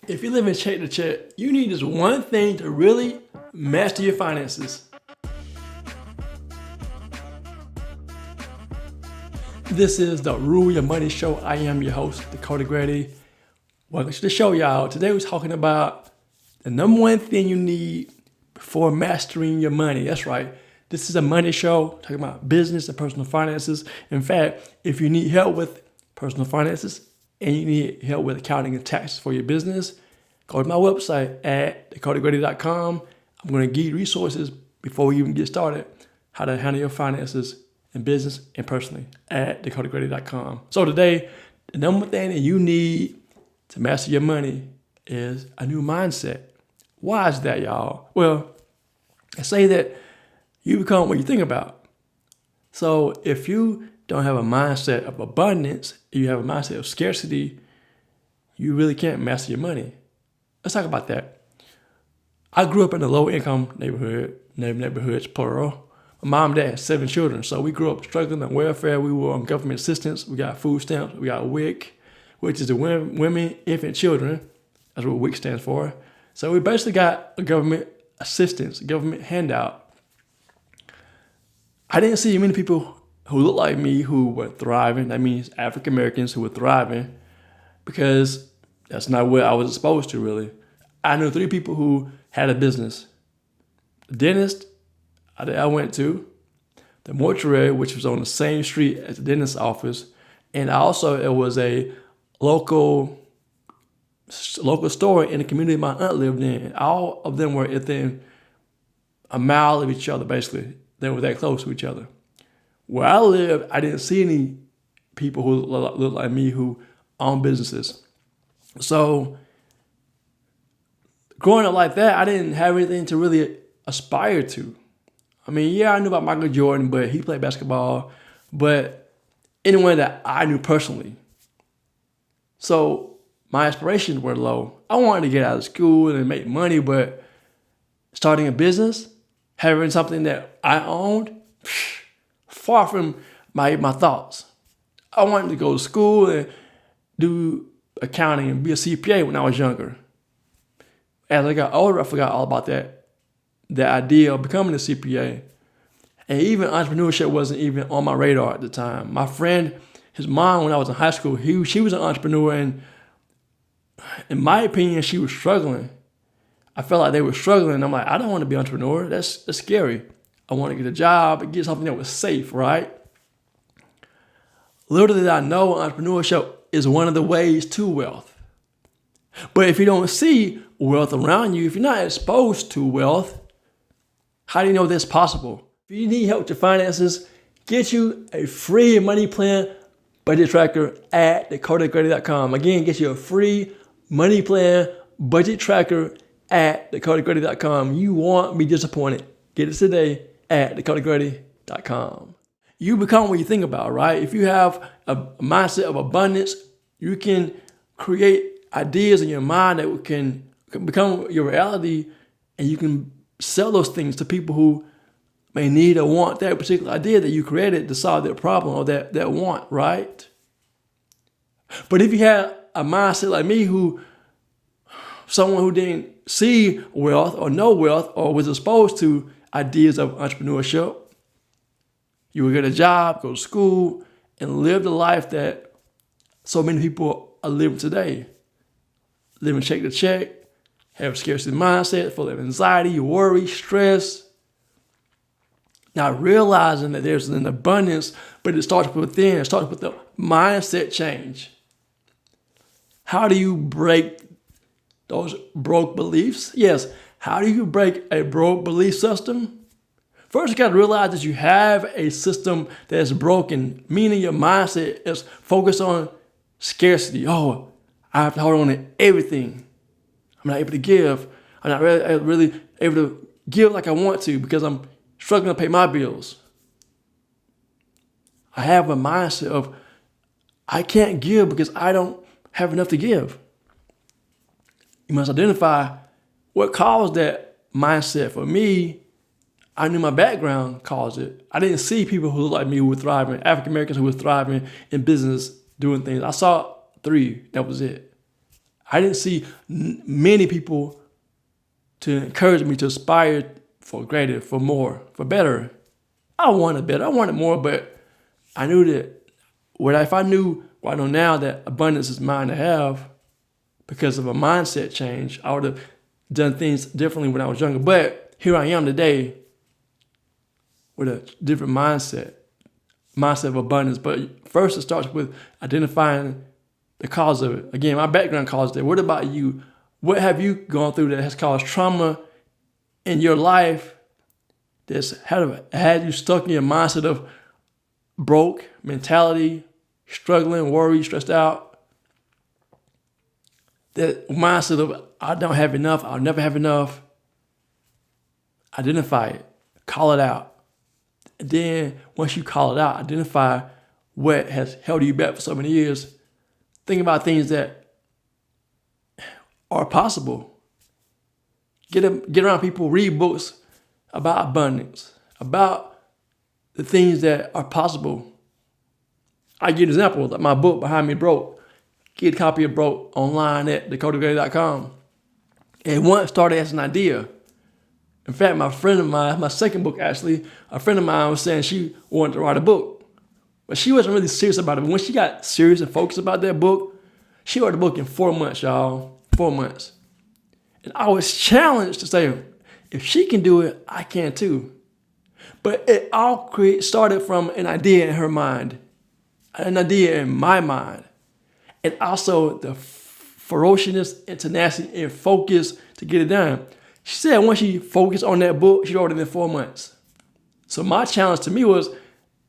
If you live in check to check, you need just one thing to really master your finances. This is the Rule Your Money Show. I am your host, Dakota Grady. Welcome to the show, y'all. Today we're talking about the number one thing you need before mastering your money. That's right. This is a money show talking about business and personal finances. In fact, if you need help with personal finances and you need help with accounting and taxes for your business, go to my website at dakotagrady.com. I'm going to give you resources before we even get started, how to handle your finances in business and personally at dakotagrady.com. So today, the number one thing that you need to master your money is a new mindset. Why is that, y'all? Well, I say that you become what you think about. So if you don't have a mindset of abundance, you have a mindset of scarcity, you really can't master your money. Let's talk about that. I grew up in a low-income neighborhoods, plural. My mom and dad had 7 children, so we grew up struggling on welfare. We were on government assistance. We got food stamps. We got WIC, which is the Women, Infant, Children. That's what WIC stands for. So we basically got a government assistance, a government handout. I didn't see many people who looked like me who were thriving. That means African Americans who were thriving, because that's not what I was exposed to, really. I knew 3 people who had a business. The dentist I went to, the mortuary, which was on the same street as the dentist's office, and also it was a local store in the community my aunt lived in. All of them were within a mile of each other, basically. They were that close to each other. Where I lived, I didn't see any people who looked like me who owned businesses. So growing up like that, I didn't have anything to really aspire to. I mean, yeah, I knew about Michael Jordan, but he played basketball. But anyone that I knew personally. So my aspirations were low. I wanted to get out of school and make money, but starting a business, having something that I owned, far from my thoughts. I wanted to go to school and do accounting and be a CPA when I was younger. As I got older, I forgot all about that idea of becoming a CPA. And even entrepreneurship wasn't even on my radar at the time. My friend, his mom, when I was in high school, she was an entrepreneur, and in my opinion, she was struggling. I felt like they were struggling. I'm like, I don't want to be an entrepreneur. That's scary. I want to get a job and get something that was safe, right? Little did I know, entrepreneurship is one of the ways to wealth. But if you don't see wealth around you, if you're not exposed to wealth, how do you know that's possible? If you need help with your finances, get you a free money plan budget tracker at dakotagrady.com. Again, get you a free money plan budget tracker at dakotagrady.com. You won't be disappointed. Get it today at dakotagrady.com. You become what you think about, right? If you have a mindset of abundance, you can create ideas in your mind that can become your reality, and you can sell those things to people who may need or want that particular idea that you created to solve their problem or that want, right? But if you had a mindset like me, someone who didn't see wealth or know wealth or was exposed to ideas of entrepreneurship, you would get a job, go to school, and live the life that so many people are living today. Living check to check, have a scarcity mindset, full of anxiety, worry, stress. Not realizing that there's an abundance, but it starts within. It starts with the mindset change. How do you break those broke beliefs? Yes. How do you break a broke belief system? First, you got to realize that you have a system that's broken, meaning your mindset is focused on scarcity. Oh, I have to hold on to everything. I'm not able to give. I'm not really able to give like I want to because I'm struggling to pay my bills. I have a mindset of I can't give because I don't have enough to give. You must identify what caused that mindset. For me, I knew my background caused it. I didn't see people who looked like me who were thriving, African Americans who were thriving in business, doing things. I saw 3, that was it. I didn't see many people to encourage me to aspire for greater, for more, for better. I wanted better, I wanted more, but I knew that if I knew what I know now, that abundance is mine to have because of a mindset change, I would have done things differently when I was younger. But here I am today with a different mindset of abundance. But first it starts with identifying the cause of it. Again, my background caused it. What about you? What have you gone through that has caused trauma in your life that's had you stuck in your mindset of broke mentality, struggling, worried, stressed out? That mindset of I don't have enough, I'll never have enough. Identify it, call it out. And then once you call it out, identify what has held you back for so many years. Think about things that are possible. Get around people, read books about abundance, about the things that are possible. I give an example, like my book, Behind Me Broke. Get a copy of Broke online at dakotagray.com. And once started as an idea. In fact, my friend of mine, my second book actually, a friend of mine was saying she wanted to write a book. But she wasn't really serious about it. But when she got serious and focused about that book, she wrote the book in 4 months, y'all. 4 months. And I was challenged to say, if she can do it, I can too. But it all started from an idea in her mind, an idea in my mind, and also the ferociousness and tenacity and focus to get it done. She said once she focused on that book, she wrote it in 4 months. So my challenge to me was,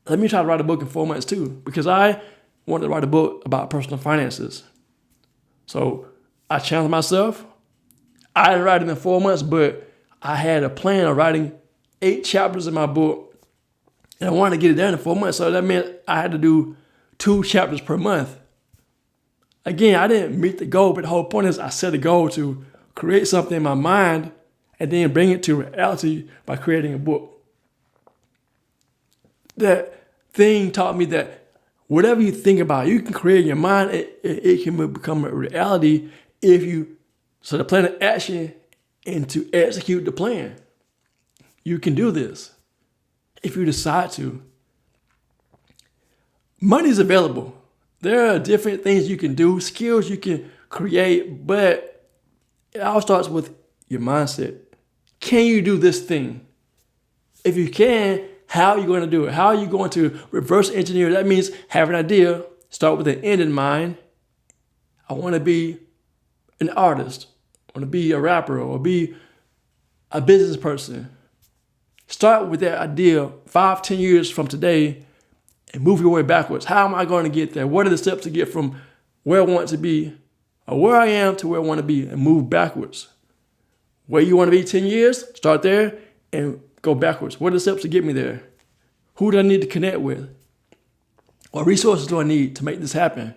let me try to write a book in 4 months too, because I wanted to write a book about personal finances. So I challenged myself. I didn't write it in 4 months, but I had a plan of writing 8 chapters in my book, and I wanted to get it done in 4 months. So that meant I had to do 2 chapters per month. Again, I didn't meet the goal, but the whole point is I set a goal to create something in my mind and then bring it to reality by creating a book. That thing taught me that whatever you think about, you can create in your mind. It can become a reality if you set a plan of action and to execute the plan. You can do this if you decide to. Money is available. There are different things you can do, skills you can create, but it all starts with your mindset. Can you do this thing? If you can, how are you going to do it? How are you going to reverse engineer? That means have an idea, start with an end in mind. I want to be an artist. I want to be a rapper or be a business person. Start with that idea 5-10 years from today and move your way backwards. How am I going to get there? What are the steps to get from where I want to be or where I am to where I want to be and move backwards? Where you want to be 10 years, start there and go backwards. What are the steps to get me there? Who do I need to connect with? What resources do I need to make this happen?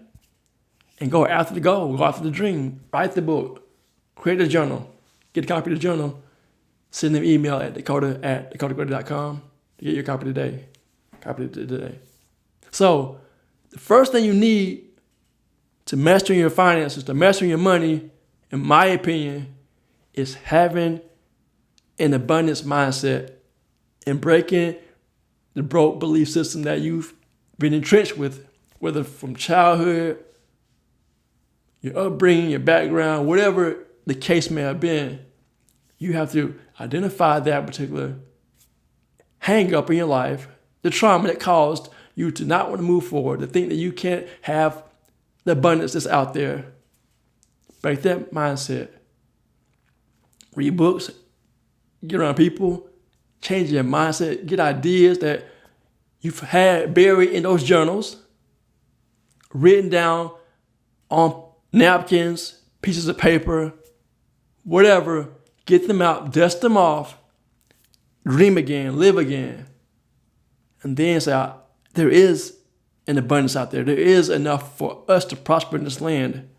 And go after the goal, go after the dream, write the book, create a journal, get a copy of the journal, send them an email at dakota@dakotagray.com to get your copy today. So the first thing you need to mastering your finances, to mastering your money, in my opinion, is having an abundance mindset and breaking the broke belief system that you've been entrenched with, whether from childhood, your upbringing, your background, whatever the case may have been. You have to identify that particular hang up in your life, the trauma that caused you to not want to move forward, to think that you can't have the abundance that's out there. Break that mindset. Read books, get around people, change your mindset, get ideas that you've had buried in those journals, written down on napkins, pieces of paper, whatever. Get them out, dust them off, dream again, live again. And then say, there is an abundance out there. There is enough for us to prosper in this land.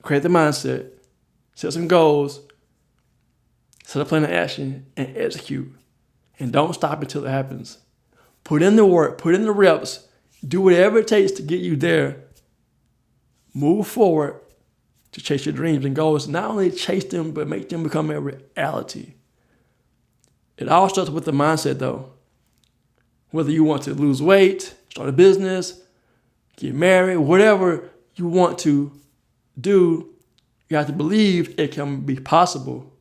Create the mindset, set some goals, set a plan of action, and execute. And don't stop until it happens. Put in the work, put in the reps, do whatever it takes to get you there. move forward to chase your dreams and goals. Not only chase them, but make them become a reality. It all starts with the mindset, though. Whether you want to lose weight, start a business, get married, whatever you want to do, you have to believe it can be possible.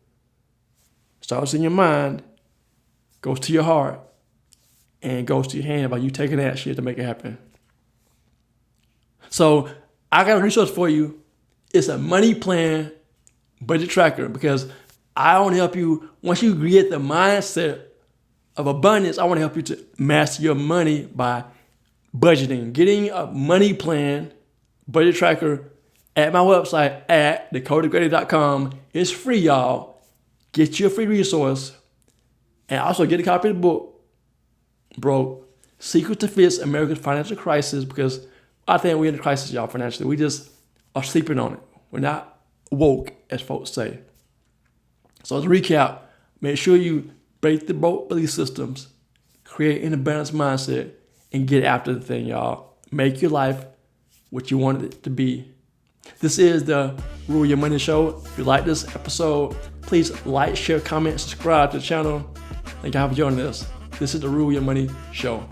Starts in your mind, goes to your heart, and goes to your hand by you taking that shit to make it happen. So I got a resource for you. It's a money plan budget tracker, because I want to help you, once you get the mindset of abundance, I want to help you to master your money by budgeting. Getting a money plan budget tracker at my website at decodedgreater.com is free, y'all. Get you a free resource, and also get a copy of the book, Broke, Secrets to Fix America's Financial Crisis, because I think we're in a crisis, y'all, financially. We just are sleeping on it. We're not woke, as folks say. So to recap, make sure you break the broke belief systems, create an abundance mindset, and get after the thing, y'all. Make your life what you want it to be. This is the Rule Your Money Show. If you like this episode, please like, share, comment, subscribe to the channel. Thank you for joining us. This is the Rule Your Money Show.